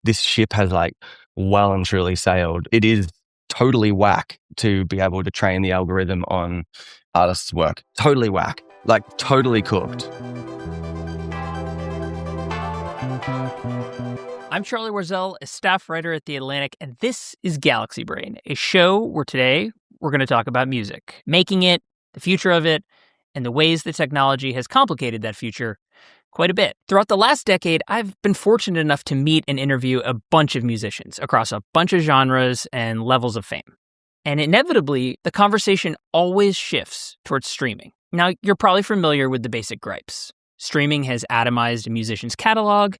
this ship has like well and truly sailed. It is totally whack to be able to train the algorithm on artists' work. Totally whack, like totally cooked. I'm Charlie Warzel, a staff writer at The Atlantic, and this is Galaxy Brain, a show where today we're going to talk about music, making it, the future of it, and the ways that technology has complicated that future quite a bit. Throughout the last decade, I've been fortunate enough to meet and interview a bunch of musicians across a bunch of genres and levels of fame. And inevitably, the conversation always shifts towards streaming. Now, you're probably familiar with the basic gripes. Streaming has atomized a musician's catalog,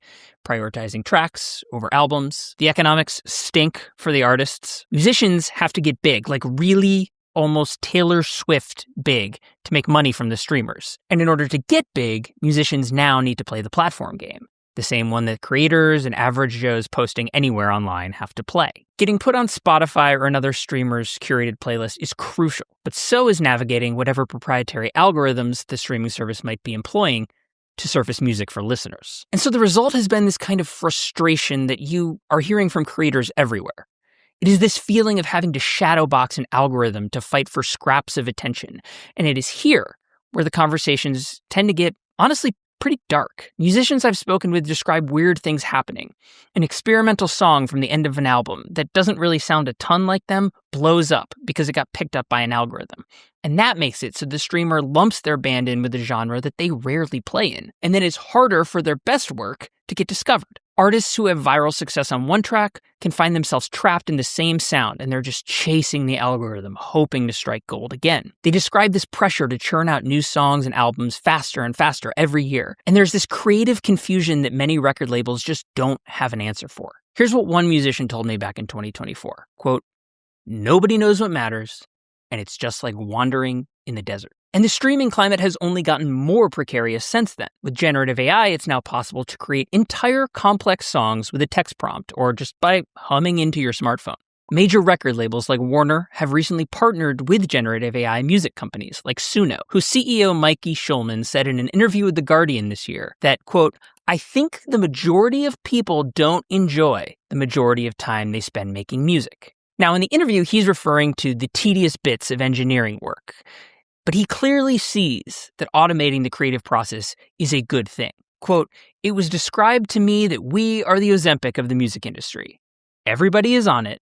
prioritizing tracks over albums. The economics stink for the artists. Musicians have to get big, like really almost Taylor Swift big, to make money from the streamers. And in order to get big, musicians now need to play the platform game, the same one that creators and average Joes posting anywhere online have to play. Getting put on Spotify or another streamer's curated playlist is crucial, but so is navigating whatever proprietary algorithms the streaming service might be employing to surface music for listeners. And so the result has been this kind of frustration that you are hearing from creators everywhere. It is this feeling of having to shadow box an algorithm to fight for scraps of attention. And it is here where the conversations tend to get, honestly, pretty dark. Musicians I've spoken with describe weird things happening. An experimental song from the end of an album that doesn't really sound a ton like them blows up because it got picked up by an algorithm. And that makes it so the streamer lumps their band in with a genre that they rarely play in. And then it's harder for their best work to get discovered. Artists who have viral success on one track can find themselves trapped in the same sound, and they're just chasing the algorithm, hoping to strike gold again. They describe this pressure to churn out new songs and albums faster and faster every year. And there's this creative confusion that many record labels just don't have an answer for. Here's what one musician told me back in 2024. Quote, "Nobody knows what matters, and it's just like wandering in the desert." And the streaming climate has only gotten more precarious since then. With generative AI, it's now possible to create entire complex songs with a text prompt or just by humming into your smartphone. Major record labels like Warner have recently partnered with generative AI music companies like Suno, whose CEO Mikey Schulman said in an interview with The Guardian this year that, quote, "I think the majority of people don't enjoy the majority of time they spend making music." Now, in the interview, he's referring to the tedious bits of engineering work. But he clearly sees that automating the creative process is a good thing. Quote, "It was described to me that we are the Ozempic of the music industry. Everybody is on it,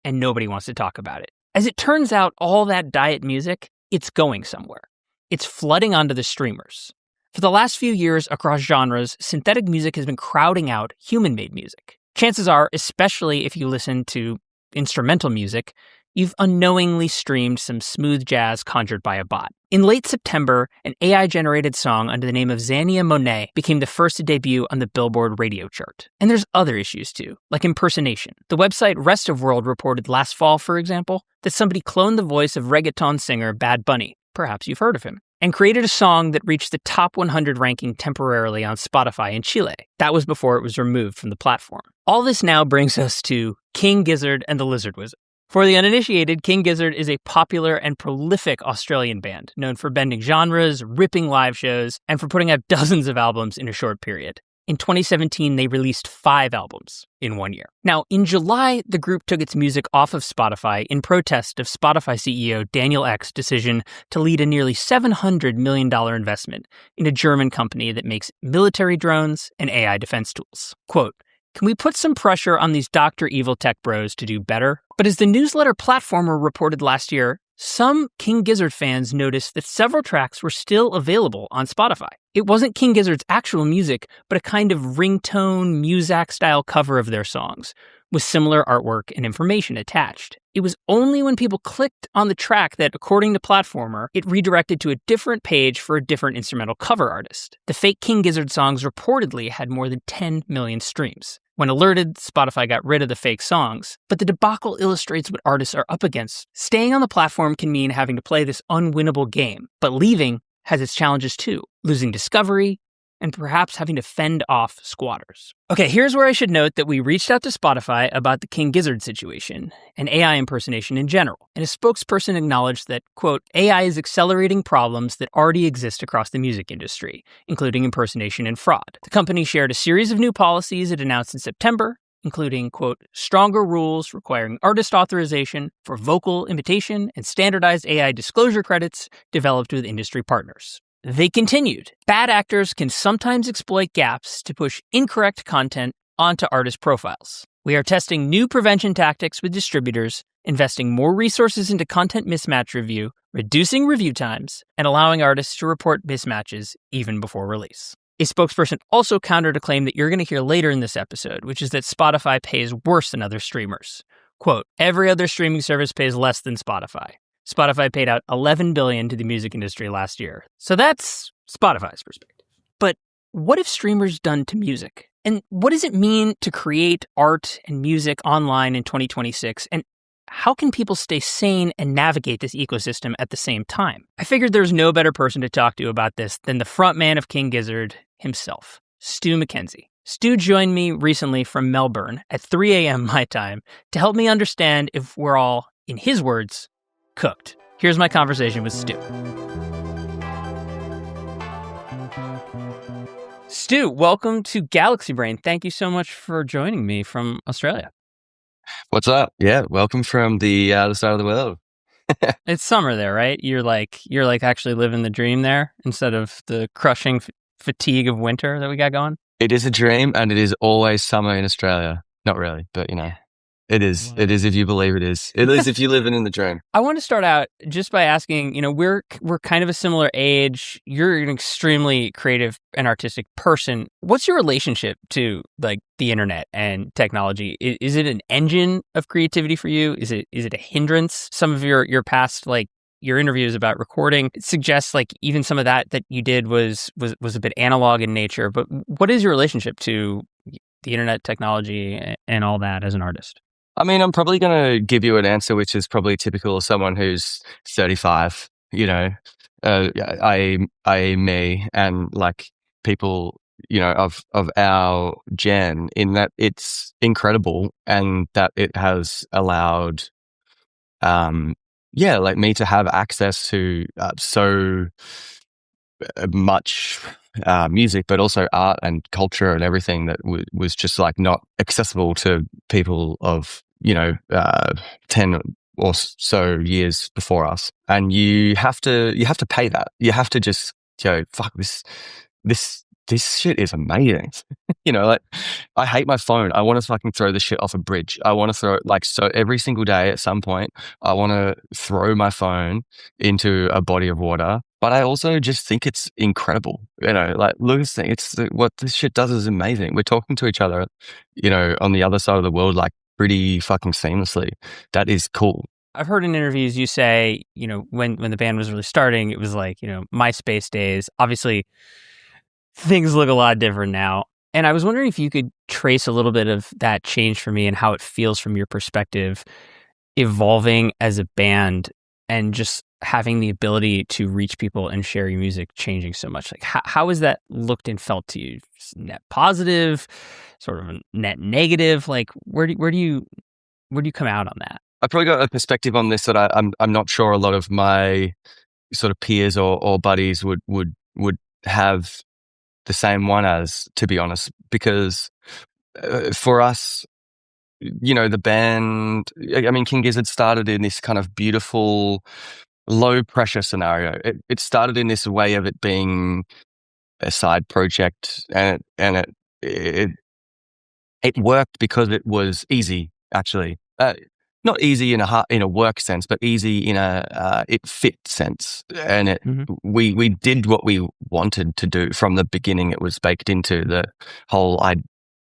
and nobody wants to talk about it." As it turns out, all that diet music, it's going somewhere. It's flooding onto the streamers. For the last few years, across genres, synthetic music has been crowding out human-made music. Chances are, especially if you listen to instrumental music, you've unknowingly streamed some smooth jazz conjured by a bot. In late September, an AI-generated song under the name of Xania Monet became the first to debut on the Billboard radio chart. And there's other issues too, like impersonation. The website Rest of World reported last fall, for example, that somebody cloned the voice of reggaeton singer Bad Bunny, perhaps you've heard of him, and created a song that reached the top 100 ranking temporarily on Spotify in Chile. That was before it was removed from the platform. All this now brings us to King Gizzard and the Lizard Wizard. For the uninitiated, King Gizzard is a popular and prolific Australian band known for bending genres, ripping live shows, and for putting out dozens of albums in a short period. In 2017, they released 5 albums in 1 year. Now, in July, the group took its music off of Spotify in protest of Spotify CEO Daniel Ek's decision to lead a nearly $700 million investment in a German company that makes military drones and AI defense tools. Quote, "Can we put some pressure on these Dr. Evil tech bros to do better?" But as the newsletter Platformer reported last year, some King Gizzard fans noticed that several tracks were still available on Spotify. It wasn't King Gizzard's actual music, but a kind of ringtone, Muzak-style cover of their songs, with similar artwork and information attached. It was only when people clicked on the track that, according to Platformer, it redirected to a different page for a different instrumental cover artist. The fake King Gizzard songs reportedly had more than 10 million streams. When alerted, Spotify got rid of the fake songs, but the debacle illustrates what artists are up against. Staying on the platform can mean having to play this unwinnable game, but leaving has its challenges too, losing discovery, and perhaps having to fend off squatters. Okay, here's where I should note that we reached out to Spotify about the King Gizzard situation and AI impersonation in general, and a spokesperson acknowledged that, quote, AI is accelerating problems that already exist across the music industry, including impersonation and fraud. The company shared a series of new policies it announced in September, including, quote, stronger rules requiring artist authorization for vocal imitation and standardized AI disclosure credits developed with industry partners. They continued, bad actors can sometimes exploit gaps to push incorrect content onto artist profiles. We are testing new prevention tactics with distributors, investing more resources into content mismatch review, reducing review times, and allowing artists to report mismatches even before release. A spokesperson also countered a claim that you're going to hear later in this episode, which is that Spotify pays worse than other streamers. Quote, every other streaming service pays less than Spotify. Spotify paid out $11 billion to the music industry last year. So that's Spotify's perspective. But what have streamers done to music? And what does it mean to create art and music online in 2026? And how can people stay sane and navigate this ecosystem at the same time? I figured there's no better person to talk to about this than the frontman of King Gizzard himself, Stu Mackenzie. Stu joined me recently from Melbourne at 3 a.m. my time to help me understand if we're all, in his words, cooked. Here's my conversation with Stu. Stu, welcome to Galaxy Brain. Thank you so much for joining me from Australia. What's up? Yeah, welcome from the other side of the world. It's summer there, right? You're like actually living the dream there instead of the crushing fatigue of winter that we got going. It is a dream, and it is always summer in Australia. Not really, but it is. It is if you believe it is. It is if you live in the dream. I want to start out just by asking, we're kind of a similar age. You're an extremely creative and artistic person. What's your relationship to like the internet and technology? Is it an engine of creativity for you? Is it a hindrance? Some of your past your interviews about recording suggests like even some of that you did was a bit analog in nature. But what is your relationship to the internet, technology, and all that as an artist? I mean, I'm probably going to give you an answer which is probably typical of someone who's 35. Me, and like people, of our gen, in that it's incredible and that it has allowed, me to have access to so much music, but also art and culture and everything that was just like not accessible to people of 10 or so years before us. And you have to pay that. You have to just go, fuck, this shit is amazing. I hate my phone. I want to fucking throw this shit off a bridge. I want to throw it so every single day at some point, I want to throw my phone into a body of water. But I also just think it's incredible. Look, what this shit does is amazing. We're talking to each other, on the other side of the world, like pretty fucking seamlessly. That is cool. I've heard in interviews you say, when the band was really starting, it was like, MySpace days. Obviously, things look a lot different now. And I was wondering if you could trace a little bit of that change for me and how it feels from your perspective, evolving as a band and just having the ability to reach people and share your music changing so much. Like, how has that looked and felt to you? Net positive, sort of net negative? Like, where do you come out on that? I probably got a perspective on this that I'm not sure a lot of my sort of peers or buddies would have the same one as, to be honest, because for us, the band, I mean, King Gizzard started in this kind of beautiful, low pressure scenario. It started in this way of it being a side project, and it worked because it was easy, actually. Not easy in a work sense, but easy in a it fit sense. And we did what we wanted to do from the beginning. It was baked into the whole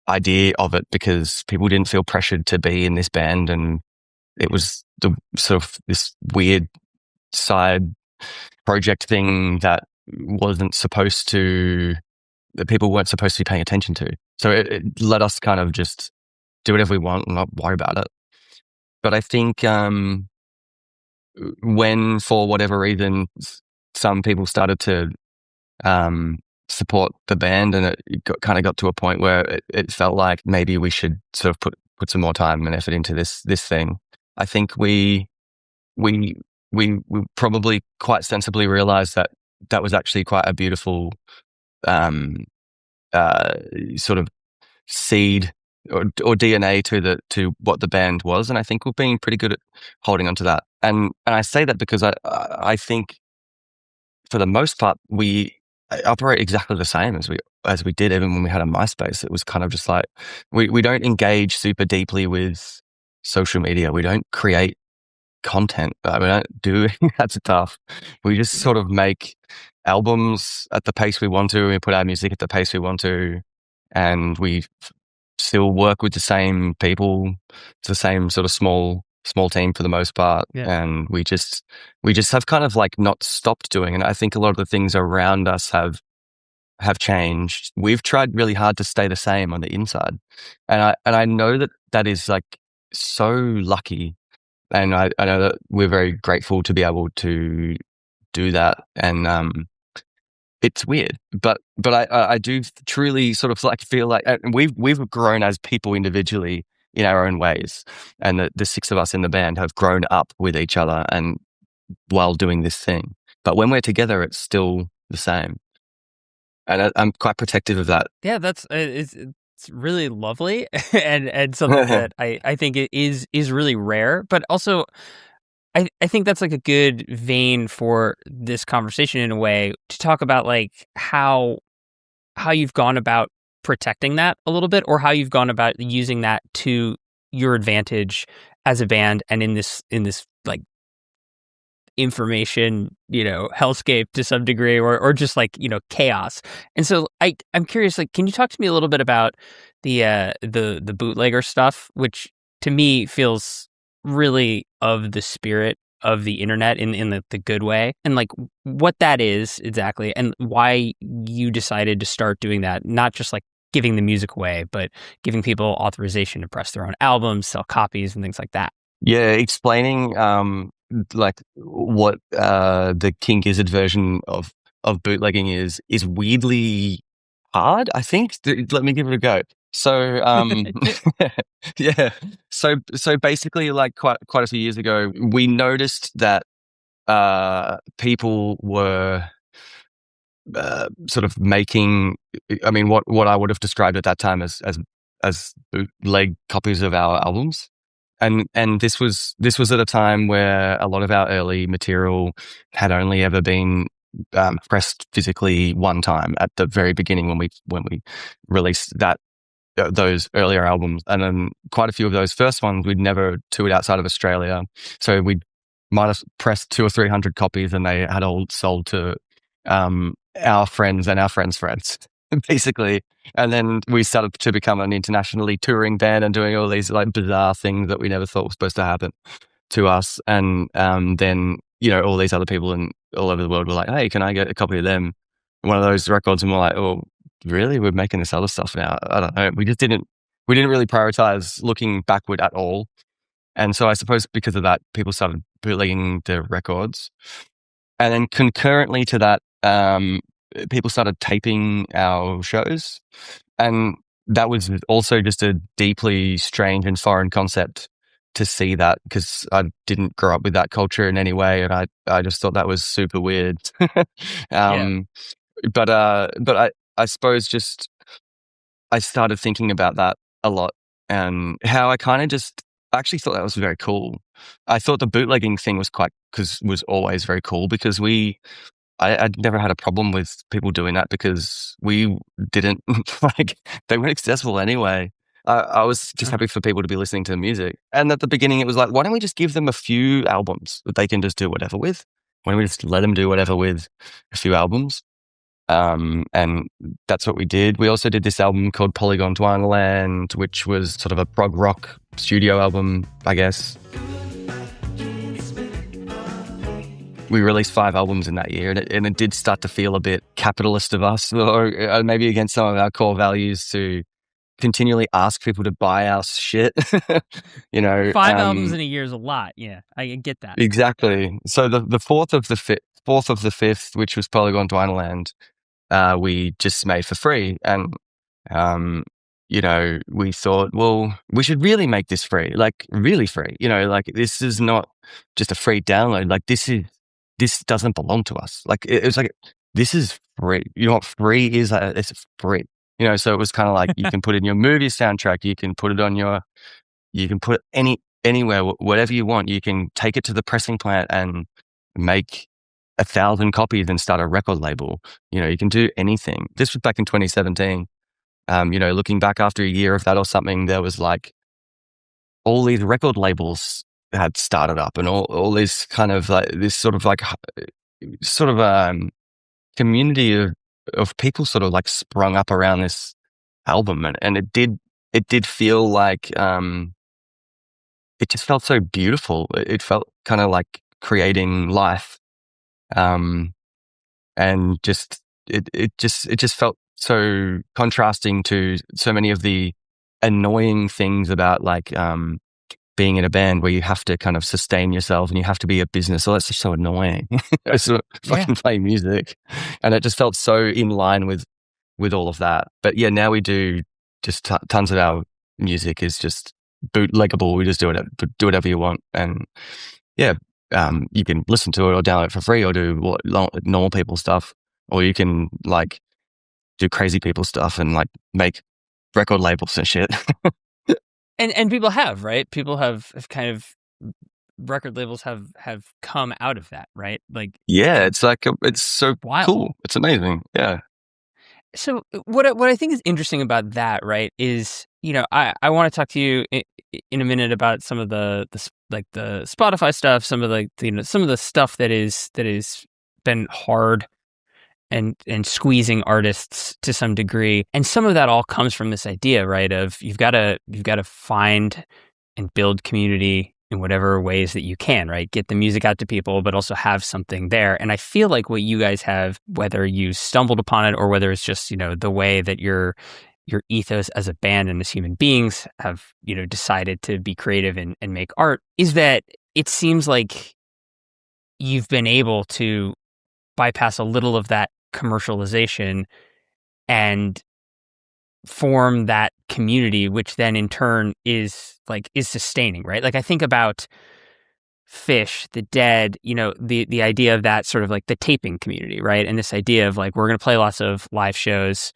idea of it because people didn't feel pressured to be in this band, and it was the sort of this weird side project thing that people weren't supposed to be paying attention to. So it let us kind of just do whatever we want and not worry about it. But I think when, for whatever reason, some people started to support the band, and it kind of got to a point where it felt like maybe we should sort of put some more time and effort into this thing. I think we probably quite sensibly realized that was actually quite a beautiful sort of seed or DNA to what the band was, and I think we've been pretty good at holding on to that. And I say that because I think for the most part we operate exactly the same as we did even when we had a MySpace. It was kind of just like we don't engage super deeply with social media. We don't create content. We don't do that's tough. We just sort of make albums at the pace we want to. We put our music at the pace we want to, and we still work with the same people. It's the same sort of small team for the most part. Yeah. And we just have kind of like not stopped doing. And I think a lot of the things around us have changed. We've tried really hard to stay the same on the inside, and I know that is like so lucky. And I know that we're very grateful to be able to do that. And it's weird, but I do truly sort of like feel like we've grown as people individually in our own ways, and the six of us in the band have grown up with each other and while doing this thing. But when we're together, it's still the same, and I'm quite protective of that. Yeah, that's it's really lovely and something that I think it is really rare, but also I think that's like a good vein for this conversation in a way to talk about like how you've gone about protecting that a little bit, or how you've gone about using that to your advantage as a band and in this like information, hellscape to some degree, or just like, chaos. And so I'm curious, like, can you talk to me a little bit about the bootlegger stuff, which to me feels really of the spirit of the internet in the good way, and like what that is exactly, and why you decided to start doing that, not just like giving the music away, but giving people authorization to press their own albums, sell copies, and things like that. Yeah, explaining like what the King Gizzard version of bootlegging is weirdly hard, I think. Let me give it a go. So yeah. So basically, like quite a few years ago, we noticed that people were sort of making, I mean, what I would have described at that time as bootleg copies of our albums. And this was at a time where a lot of our early material had only ever been pressed physically one time at the very beginning when we released those earlier albums. And then quite a few of those first ones we'd never toured outside of Australia, so we might have pressed 200 or 300 copies, and they had all sold to our friends and our friends' friends, basically. And then we started to become an internationally touring band and doing all these like bizarre things that we never thought was supposed to happen to us. And then all these other people all over the world were like, "Hey, can I get a copy of them?" One of those records, and we're like, "Oh, really? We're making this other stuff now." I don't know. We didn't really prioritize looking backward at all. And so I suppose because of that, people started bootlegging the records. And then concurrently to that, people started taping our shows. And that was also just a deeply strange and foreign concept to see that, because I didn't grow up with that culture in any way. And I just thought that was super weird. Yeah. But I suppose just I started thinking about that a lot, and how I kind of just actually thought that was very cool. I thought the bootlegging thing was was always very cool, because I'd never had a problem with people doing that, because we didn't like, they weren't accessible anyway. I was just happy for people to be listening to the music. And at the beginning it was like, why don't we just give them a few albums that they can just do whatever with? Why don't we just let them do whatever with a few albums? And that's what we did. We also did this album called Polygon Dwineland, which was sort of a prog rock studio album, I guess. We released 5 albums in that year, and it did start to feel a bit capitalist of us, or maybe against some of our core values, to continually ask people to buy our shit. 5 albums in a year is a lot. Yeah, I get that. Exactly. So the fourth of the fifth, which was Polygon Dwineland, we just made for free. And we thought, well, we should really make this free, like really free. Like, this is not just a free download. Like, this doesn't belong to us. Like, it was like, this is free. You know what free is? It's free. So it was kind of like you can put in your movie soundtrack, you can put it on you can put it anywhere, whatever you want. You can take it to the pressing plant and make 1,000 copies and start a record label. You can do anything. This was back in 2017. Looking back after a year of that or something, there was like all these record labels had started up, and all this kind of like this sort of community of people sort of like sprung up around this album, and it did feel like it just felt so beautiful. It felt kind of like creating life, and it just felt so contrasting to so many of the annoying things about like being in a band where you have to kind of sustain yourself and you have to be a business. So that's just so annoying. So fucking play music, and it just felt so in line with all of that. But yeah, now we do just tons of our music is just bootleggable. We just do whatever you want, and yeah, you can listen to it or download it for free, or do normal people stuff, or you can like do crazy people stuff and like make record labels and shit. And people have, right? People have kind of, record labels have come out of that, right? Like, yeah, it's like it's so wild. Cool. It's amazing. Yeah. So what I think is interesting about that, right, is, I want to talk to you in a minute about some of the Spotify stuff, some of some of the stuff that is been hard and squeezing artists to some degree. And some of that all comes from this idea, right, of you've got to find and build community in whatever ways that you can, right? Get the music out to people, but also have something there. And I feel like what you guys have, whether you stumbled upon it or whether it's just, the way that your ethos as a band and as human beings have, decided to be creative and make art, is that it seems like you've been able to bypass a little of that commercialization and form that community, which then in turn is sustaining, right? Like I think about Fish, The Dead, the idea of that sort of like the taping community, right? And this idea of like, we're going to play lots of live shows,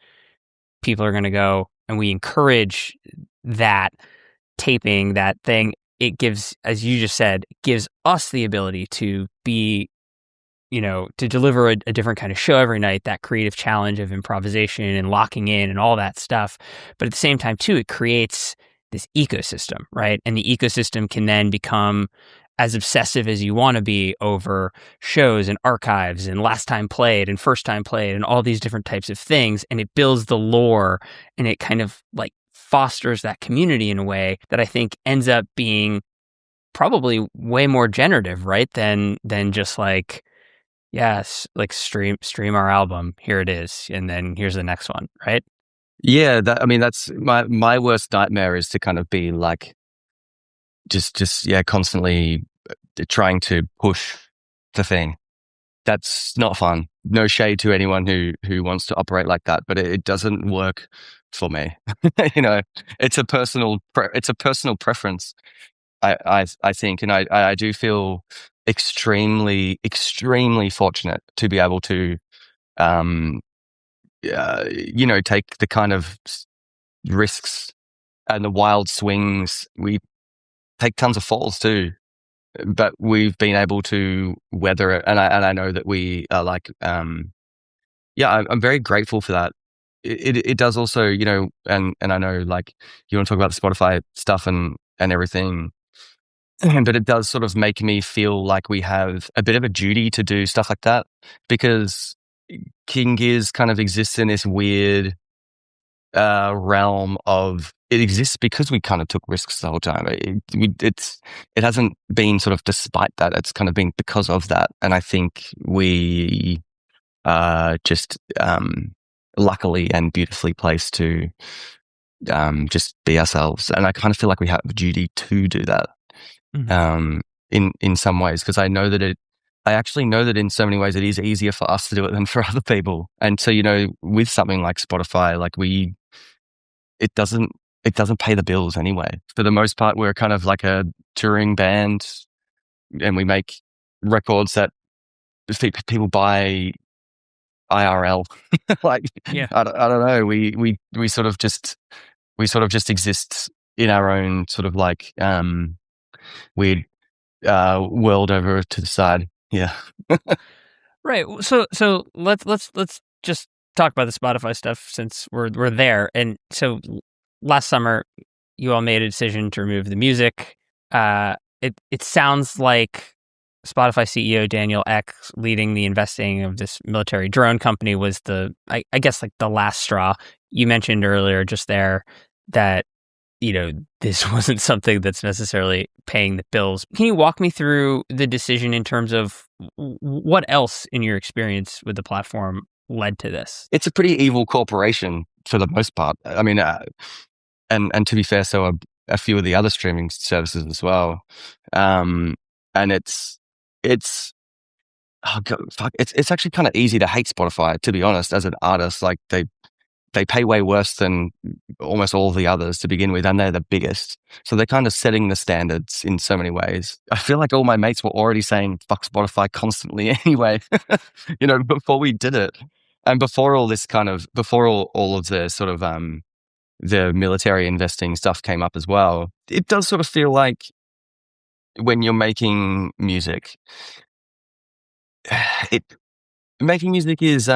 people are going to go, and we encourage that taping, that thing. It gives, as you just said, gives us the ability to be, to deliver a different kind of show every night, that creative challenge of improvisation and locking in and all that stuff. But at the same time, too, it creates this ecosystem, right? And the ecosystem can then become as obsessive as you want to be over shows and archives and last time played and first time played and all these different types of things. And it builds the lore, and it kind of like fosters that community in a way that I think ends up being probably way more generative, right? Than just like, yes, like stream our album, here it is, and then here's the next one, right? Yeah, that's my worst nightmare, is to kind of be like just constantly trying to push the thing. That's not fun. No shade to anyone who wants to operate like that, but it doesn't work for me. It's a personal preference. I think, and I do feel extremely fortunate to be able to take the kind of risks and the wild swings. We take tons of falls too, but we've been able to weather it, and I know that we are like I'm very grateful for that. It does also, and I know like you want to talk about the Spotify stuff and everything. But it does sort of make me feel like we have a bit of a duty to do stuff like that, because King Giz kind of exists in this weird realm of, it exists because we kind of took risks the whole time. It hasn't been sort of despite that. It's kind of been because of that. And I think we are just luckily and beautifully placed to just be ourselves. And I kind of feel like we have a duty to do that. In some ways, because I actually know that in so many ways it is easier for us to do it than for other people. And so, with something like Spotify, like it doesn't pay the bills anyway. For the most part, we're kind of like a touring band, and we make records that people buy IRL. Like, Yeah. I don't know. We sort of just exist in our own sort of like weird world over to the side. Yeah. Right. So let's just talk about the Spotify stuff since we're there. And so last summer, you all made a decision to remove the music. It sounds like Spotify CEO Daniel Ek leading the investing of this military drone company was I guess like the last straw. You mentioned earlier just there that this wasn't something that's necessarily paying the bills. Can you walk me through the decision in terms of what else in your experience with the platform led to this? It's a pretty evil corporation for the most part. I mean, and to be fair, so are a few of the other streaming services as well. And it's oh God, fuck, it's actually kind of easy to hate Spotify, to be honest, as an artist. Like they pay way worse than almost all the others to begin with, and they're the biggest. So they're kind of setting the standards in so many ways. I feel like all my mates were already saying fuck Spotify constantly anyway, before we did it. And before all this before all of the sort of, the military investing stuff came up as well, it does sort of feel like when you're making music, making music is,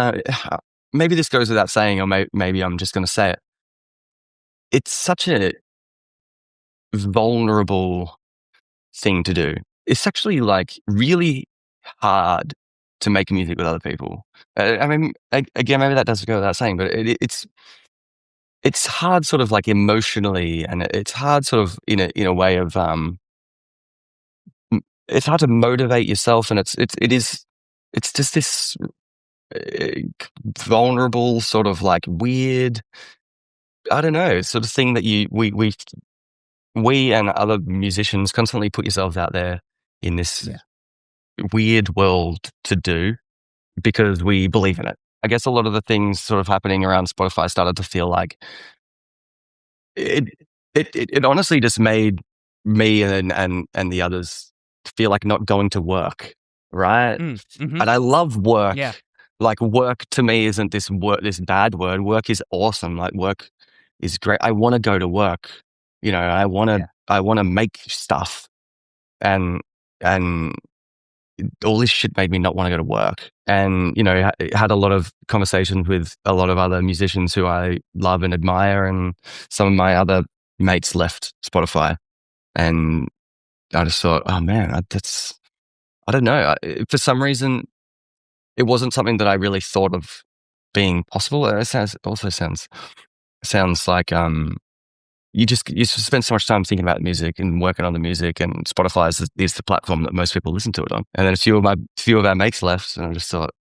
maybe this goes without saying, or maybe I'm just going to say it. It's such a vulnerable thing to do. It's actually like really hard to make music with other people. I mean, again, maybe that does go without saying, but it's hard sort of like emotionally, and it's hard sort of in a way of, it's hard to motivate yourself, and it's just this vulnerable sort of like weird, I don't know, sort of thing that we and other musicians constantly put yourselves out there in this weird world to do because we believe in it. I guess a lot of the things sort of happening around Spotify started to feel like it honestly just made me and the others feel like not going to work, right? Mm-hmm. And I love work. Yeah. Like, work to me isn't this bad word. Work is awesome. Like, work is great. I want to go to work. I want to make stuff, and all this shit made me not want to go to work. And, had a lot of conversations with a lot of other musicians who I love and admire. And some of my other mates left Spotify, and I just thought, oh man, I don't know. For some reason, it wasn't something that I really thought of being possible. It sounds like, you spend so much time thinking about music and working on the music, and Spotify is the platform that most people listen to it on. And then a few of our mates left, and I just thought,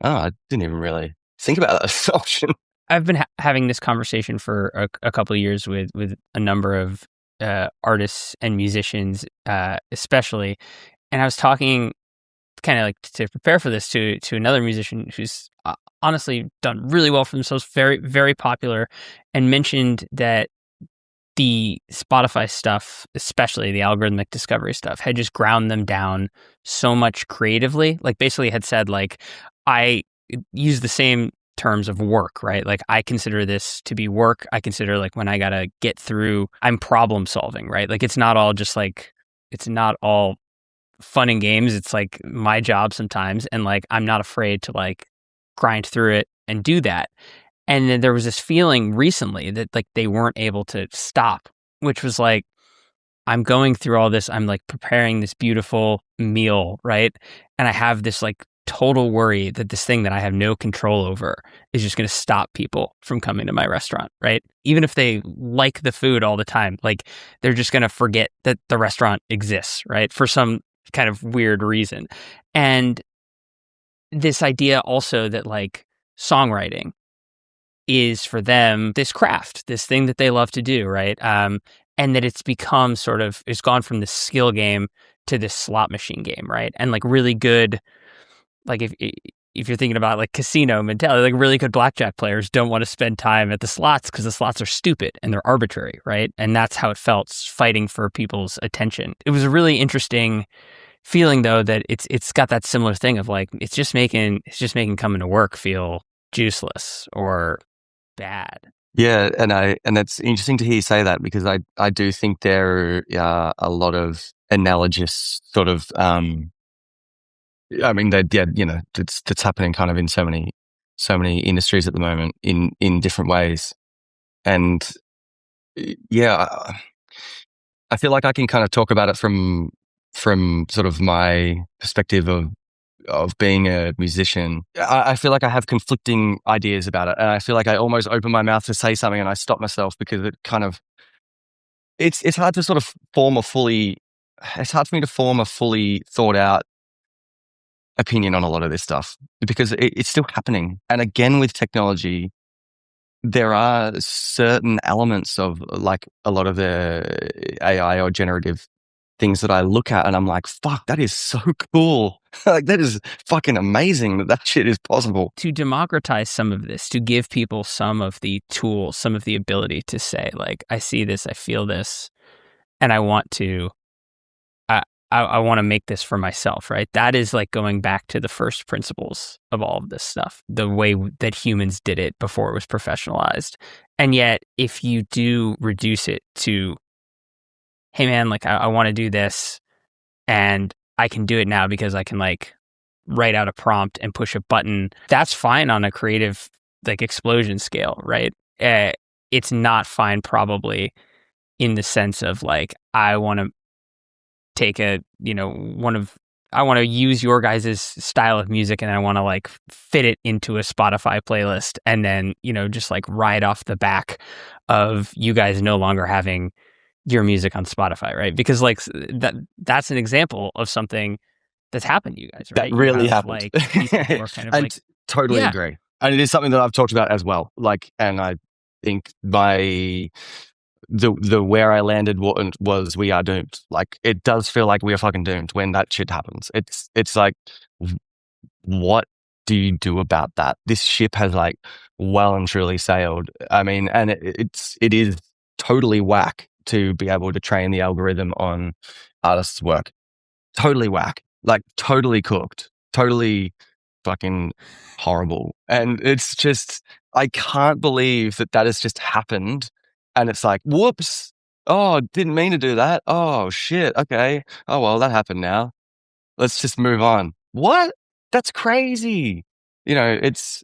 oh, I didn't even really think about that as an option. I've been having this conversation for a couple of years with a number of artists and musicians, especially, and I was talking kind of like to prepare for this to another musician who's honestly done really well for themselves, very, very popular, and mentioned that the Spotify stuff, especially the algorithmic discovery stuff, had just ground them down so much creatively. Like, basically had said, like, I use the same terms of work, right? Like, I consider this to be work. I consider, like, when I gotta get through, I'm problem solving, right? Like, it's not all just like, it's not all fun and games. It's like my job sometimes, and like I'm not afraid to like grind through it and do that. And then there was this feeling recently that like they weren't able to stop, which was like, I'm going through all this, I'm like preparing this beautiful meal, right? And I have this like total worry that this thing that I have no control over is just going to stop people from coming to my restaurant, right? Even if they like the food all the time, like they're just going to forget that the restaurant exists, right? For some kind of weird reason. And this idea also that like songwriting is for them this craft, this thing that they love to do, right? And that it's become sort of, it's gone from this skill game to this slot machine game, right? And like really good, like if you're thinking about like casino mentality, like really good blackjack players don't want to spend time at the slots because the slots are stupid and they're arbitrary, right? And that's how it felt, fighting for people's attention. It was a really interesting feeling though that it's got that similar thing of like it's just making coming to work feel juiceless or bad. Yeah, and that's interesting to hear you say that, because I do think there are a lot of analogous sort of I mean it's happening kind of in so many industries at the moment in different ways. And yeah, I feel like I can kind of talk about it from sort of my perspective of being a musician. I feel like I have conflicting ideas about it, and I feel like I almost open my mouth to say something and I stop myself, because it kind of it's hard to sort of it's hard for me to form a fully thought out opinion on a lot of this stuff, because it's still happening. And again, with technology, there are certain elements of like a lot of the AI or generative things that I look at and I'm like, fuck, that is so cool. Like, that is fucking amazing that shit is possible. To democratize some of this, to give people some of the tools, some of the ability to say, like, I see this, I feel this, and I want to I want to make this for myself, right? That is like going back to the first principles of all of this stuff, the way that humans did it before it was professionalized. And yet, if you do reduce it to, hey man, like I want to do this and I can do it now because I can like write out a prompt and push a button, that's fine on a creative like explosion scale, right? It's not fine probably in the sense of like, I want to take I want to use your guys' style of music and I want to like fit it into a Spotify playlist and then, just like ride off the back of you guys no longer having your music on Spotify, right? Because like that's an example of something that's happened to you guys, right? That really happened. Like people who are kind of and like, totally yeah. agree. And it is something that I've talked about as well. Like, and I think the where I landed was we are doomed. Like, it does feel like we are fucking doomed when that shit happens. It's like, what do you do about that? This ship has like well and truly sailed. I mean, and it is totally whack to be able to train the algorithm on artists' work. Totally whack. Like, totally cooked. Totally fucking horrible. And it's just, I can't believe that has just happened. And it's like, whoops. Oh, didn't mean to do that. Oh, shit. Okay. Oh, well, that happened now. Let's just move on. What? That's crazy. It's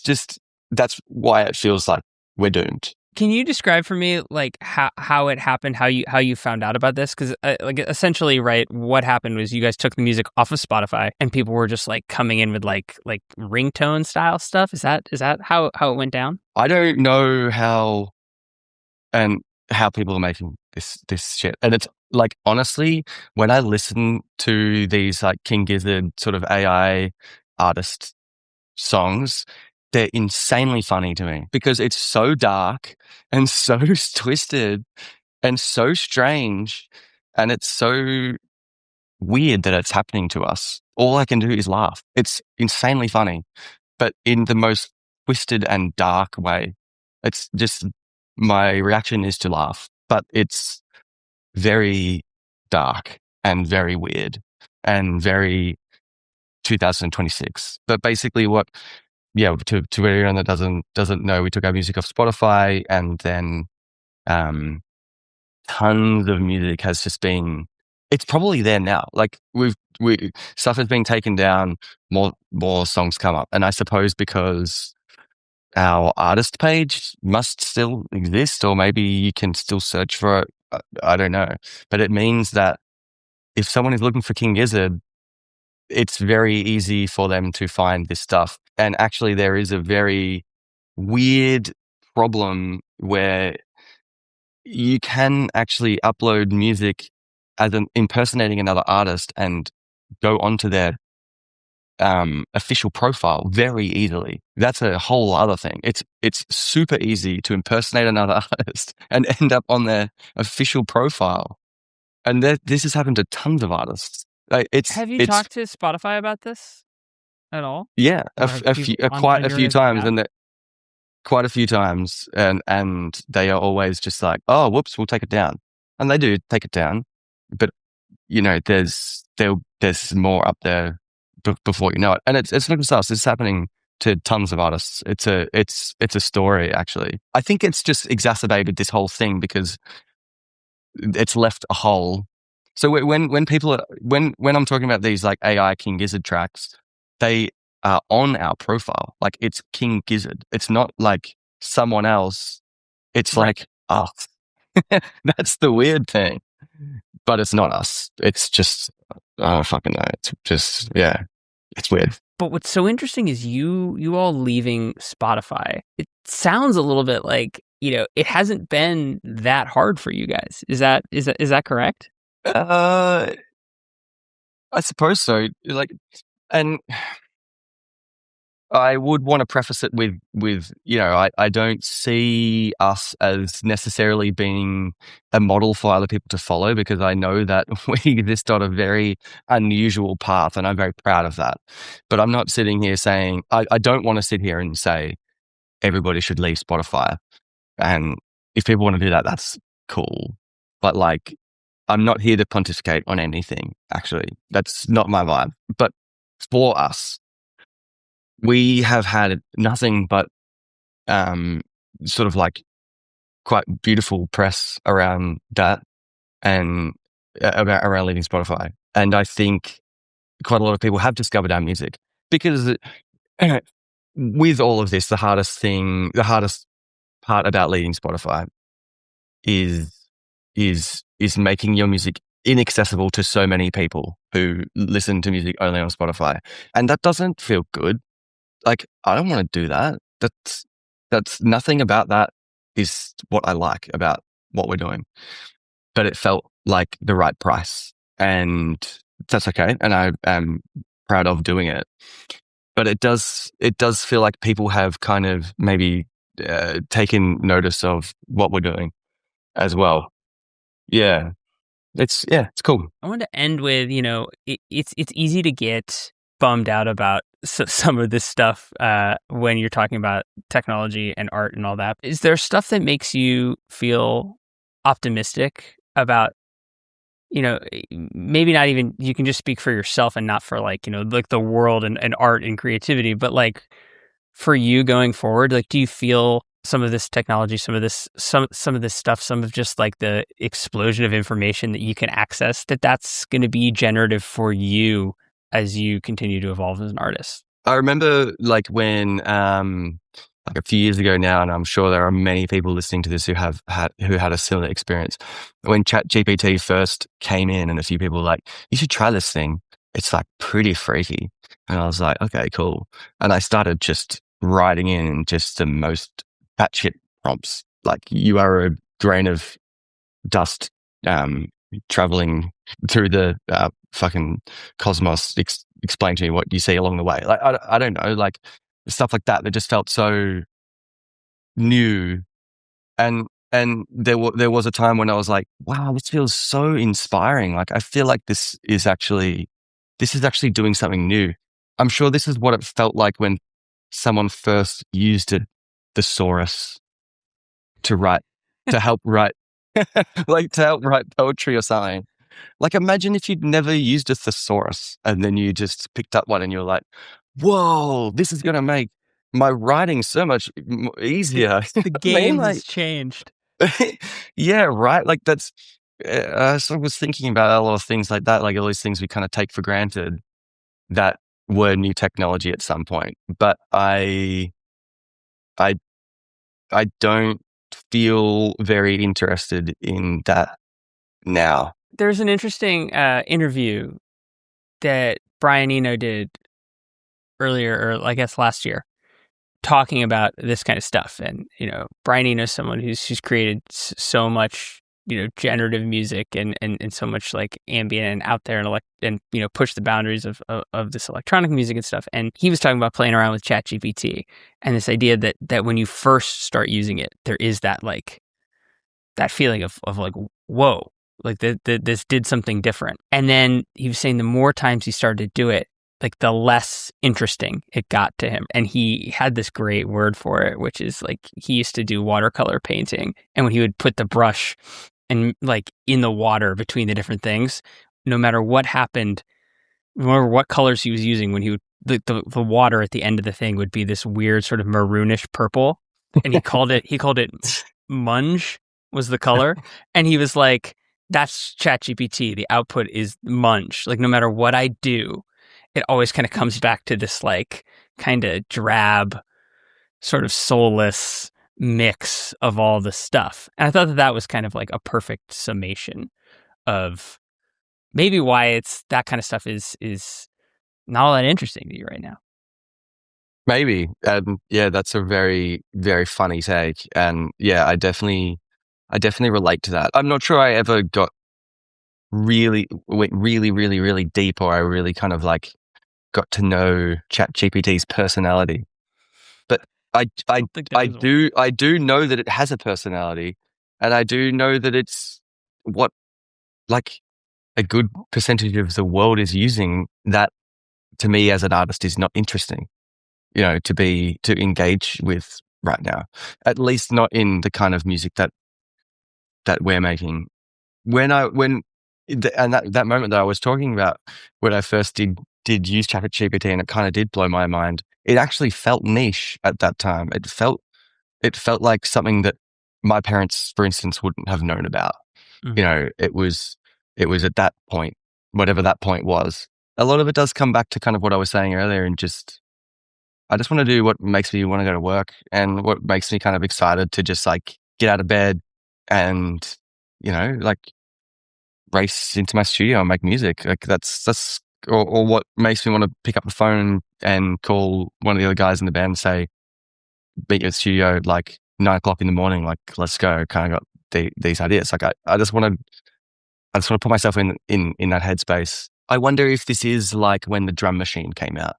just, that's why it feels like we're doomed. Can you describe for me like how it happened, how you found out about this? Because like essentially, right, what happened was you guys took the music off of Spotify and people were just like coming in with like ringtone style stuff. Is that how it went down? I don't know how people are making this shit, and it's like, honestly, when I listen to these like King Gizzard sort of AI artist songs, they're insanely funny to me, because it's so dark and so twisted and so strange, and it's so weird that it's happening to us. All I can do is laugh. It's insanely funny, but in the most twisted and dark way. It's just, my reaction is to laugh, but it's very dark and very weird and very 2026. But basically to everyone that doesn't know, we took our music off Spotify, and then tons of music has just been, it's probably there now. Like, stuff has been taken down, more songs come up. And I suppose because our artist page must still exist, or maybe you can still search for it. I don't know. But it means that if someone is looking for King Gizzard, it's very easy for them to find this stuff. And actually, there is a very weird problem where you can actually upload music as impersonating another artist and go onto their official profile very easily. That's a whole other thing. It's super easy to impersonate another artist and end up on their official profile. And this has happened to tons of artists. Like, Have you talked to Spotify about this at all? Yeah, quite a few times, and quite a few times, and they are always just like, oh, whoops, we'll take it down, and they do take it down, but there's there's more up there before you know it. And it's not just us. It's happening to tons of artists. It's a story, actually. I think it's just exacerbated this whole thing because it's left a hole. So when people are, when I'm talking about these like AI King Gizzard tracks, they are on our profile. Like it's King Gizzard. It's not like someone else. It's like us. That's the weird thing. But it's not us. It's just, I don't fucking know. It's just, yeah, it's weird. But what's so interesting is you all leaving Spotify. It sounds a little bit like, it hasn't been that hard for you guys. Is that correct? I suppose so. Like, and I would want to preface it with I don't see us as necessarily being a model for other people to follow, because I know that we exist on a very unusual path, and I'm very proud of that. But I'm not sitting here saying, I don't want to sit here and say everybody should leave Spotify. And if people want to do that, that's cool. But like, I'm not here to pontificate on anything, actually. That's not my vibe. But for us, we have had nothing but sort of like quite beautiful press around that and around leaving Spotify. And I think quite a lot of people have discovered our music because with all of this, the hardest part about leaving Spotify is making your music inaccessible to so many people who listen to music only on Spotify. And that doesn't feel good. Like, I don't want to do that. That's nothing about that is what I like about what we're doing. But it felt like the right price, and that's okay. And I am proud of doing it. But it does feel like people have kind of maybe taken notice of what we're doing as well. Yeah. It's cool. I want to end with, it's easy to get bummed out about some of this stuff when you're talking about technology and art and all that. Is there stuff that makes you feel optimistic about, maybe not even, you can just speak for yourself and not for like the world and art and creativity, but like for you going forward, like, do you feel some of this technology, some of this stuff, some of just like the explosion of information that you can access, that's going to be generative for you as you continue to evolve as an artist? I remember like when, like a few years ago now, and I'm sure there are many people listening to this who had a similar experience. When ChatGPT first came in, and a few people were like, you should try this thing. It's like pretty freaky. And I was like, okay, cool. And I started just writing in just the most batshit prompts. Like, you are a grain of dust traveling through the fucking cosmos. Explain to me what you see along the way. Like, I don't know, like stuff like that just felt so new. And there was a time when I was like, wow, this feels so inspiring. Like, I feel like this is actually doing something new. I'm sure this is what it felt like when someone first used a thesaurus to help write like to help write poetry or something. Like, imagine if you'd never used a thesaurus and then you just picked up one and you're like, whoa, this is going to make my writing so much easier. The game has changed. Yeah, right. Like, that's, I sort of was thinking about a lot of things like that, like all these things we kind of take for granted that were new technology at some point. But I don't feel very interested in that now. There's an interesting interview that Brian Eno did earlier, or I guess last year, talking about this kind of stuff. And, Brian Eno is someone who's created so much, generative music and so much like ambient and out there and push the boundaries of this electronic music and stuff. And he was talking about playing around with ChatGPT and this idea that when you first start using it, there is that like that feeling of like, whoa, like this did something different. And then he was saying the more times he started to do it, like the less interesting it got to him. And he had this great word for it, which is like, he used to do watercolor painting. And when he would put the brush and like in the water between the different things, no matter what happened, no matter what colors he was using, when he would the water at the end of the thing would be this weird sort of maroonish purple, and he called it munge was the color, and he was like, "That's ChatGPT. The output is munge. Like no matter what I do, it always kind of comes back to this like kind of drab, sort of soulless mix of all the stuff." And I thought that was kind of like a perfect summation of maybe why it's that kind of stuff is not all that interesting to you right now. Maybe. Yeah, that's a very, very funny take. And yeah, I definitely relate to that. I'm not sure I ever went really, really deep, or I really kind of like got to know ChatGPT's personality. But I do know that it has a personality, and I do know that it's what like a good percentage of the world is using. That to me as an artist is not interesting, to engage with right now, at least not in the kind of music that we're making. And that moment that I was talking about, when I first did use ChatGPT, and it kind of did blow my mind. It actually felt niche at that time. It felt like something that my parents, for instance, wouldn't have known about. Mm-hmm. It was at that point, whatever that point was. A lot of it does come back to kind of what I was saying earlier, and I just want to do what makes me want to go to work, and what makes me kind of excited to just like get out of bed and, like race into my studio and make music. Like that's or what makes me want to pick up the phone and call one of the other guys in the band and say, meet you at the studio like 9 o'clock in the morning, like let's go. Kind of got these ideas. Like I just want to put myself in that headspace. I wonder if this is like when the drum machine came out.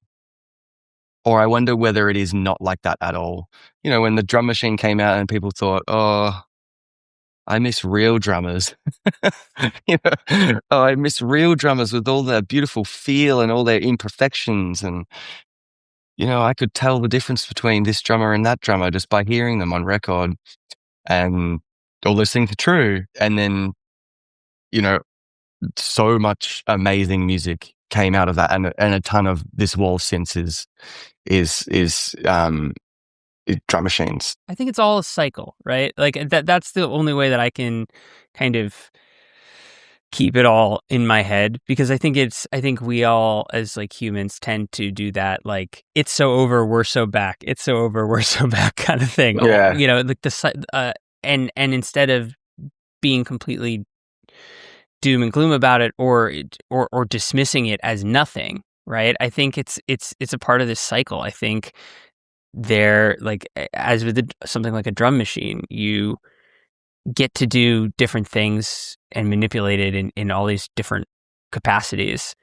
Or I wonder whether it is not like that at all. When the drum machine came out and people thought, oh, I miss real drummers. Oh, I miss real drummers with all their beautiful feel and all their imperfections. And, I could tell the difference between this drummer and that drummer just by hearing them on record, and all those things are true. And then, so much amazing music came out of that, and a ton of this wall synth is drum machines. I think it's all a cycle, right? Like that's the only way that I can kind of keep it all in my head, because I think we all as like humans tend to do that, like it's so over, we're so back, it's so over, we're so back kind of thing. Yeah. Like and instead of being completely doom and gloom about it, or dismissing it as nothing, right? I think it's a part of this cycle. I think there, like as with something like a drum machine, you get to do different things and manipulate it in all these different capacities,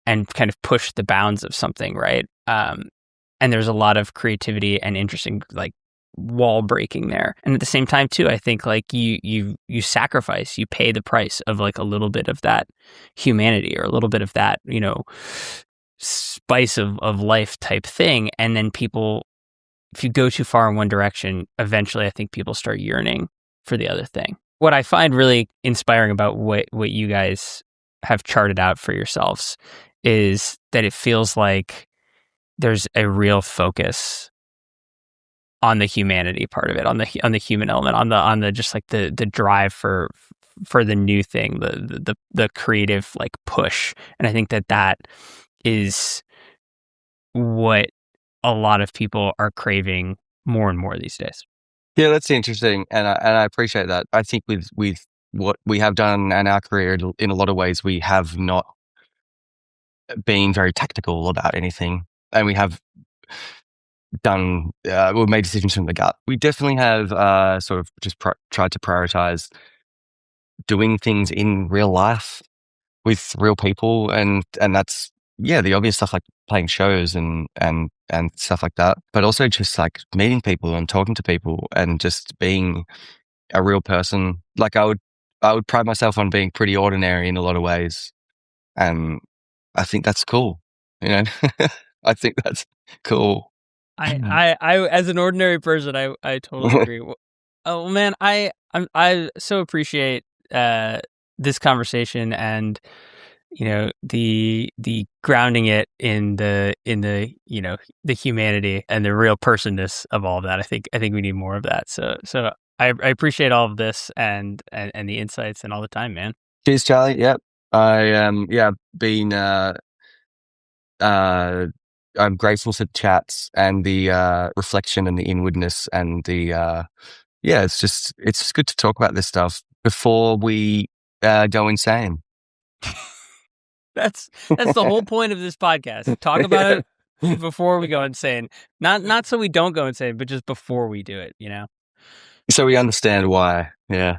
and kind of push the bounds of something, right? And there's a lot of creativity and interesting like wall breaking there. And at the same time too, I think like you sacrifice, you pay the price of like a little bit of that humanity, or a little bit of that, spice of life type thing. And then people, if you go too far in one direction, eventually I think people start yearning for the other thing. What I find really inspiring about what you guys have charted out for yourselves is that it feels like there's a real focus on the humanity part of it, on the human element, on the just like the drive for the new thing, the creative like push. And I think that is what a lot of people are craving more and more these days. Yeah, that's interesting, and I appreciate that. I think with what we have done in our career, in a lot of ways, we have not been very tactical about anything, and we have done we've made decisions from the gut. We definitely have sort of just tried to prioritize doing things in real life with real people, and that's the obvious stuff like playing shows and stuff like that, but also just like meeting people and talking to people and just being a real person. Like I would pride myself on being pretty ordinary in a lot of ways, and I think that's cool. I think that's cool. I as an ordinary person, I totally agree. Oh man, I so appreciate this conversation, and the grounding it in the the humanity and the real personness of all of that. I think we need more of that. So I appreciate all of this and the insights and all the time, man. Cheers, Charlie. Yep. I'm grateful for the chats and the reflection and the inwardness and the it's just good to talk about this stuff before we go insane. That's the whole point of this podcast. Talk about it before we go insane. Not so we don't go insane, but just before we do it, So we understand why. Yeah.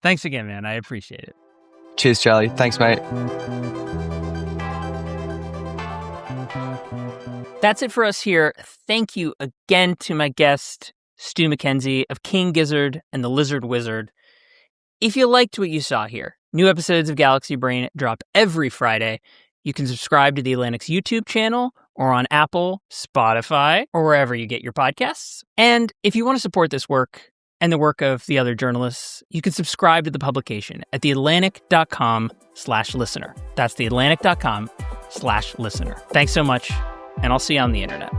Thanks again, man. I appreciate it. Cheers, Charlie. Thanks, mate. That's it for us here. Thank you again to my guest, Stu Mackenzie of King Gizzard and the Lizard Wizard. If you liked what you saw here, new episodes of Galaxy Brain drop every Friday. You can subscribe to the Atlantic's YouTube channel or on Apple, Spotify, or wherever you get your podcasts. And if you want to support this work and the work of the other journalists, you can subscribe to the publication at theatlantic.com/listener. That's theatlantic.com/listener. Thanks so much, and I'll see you on the internet.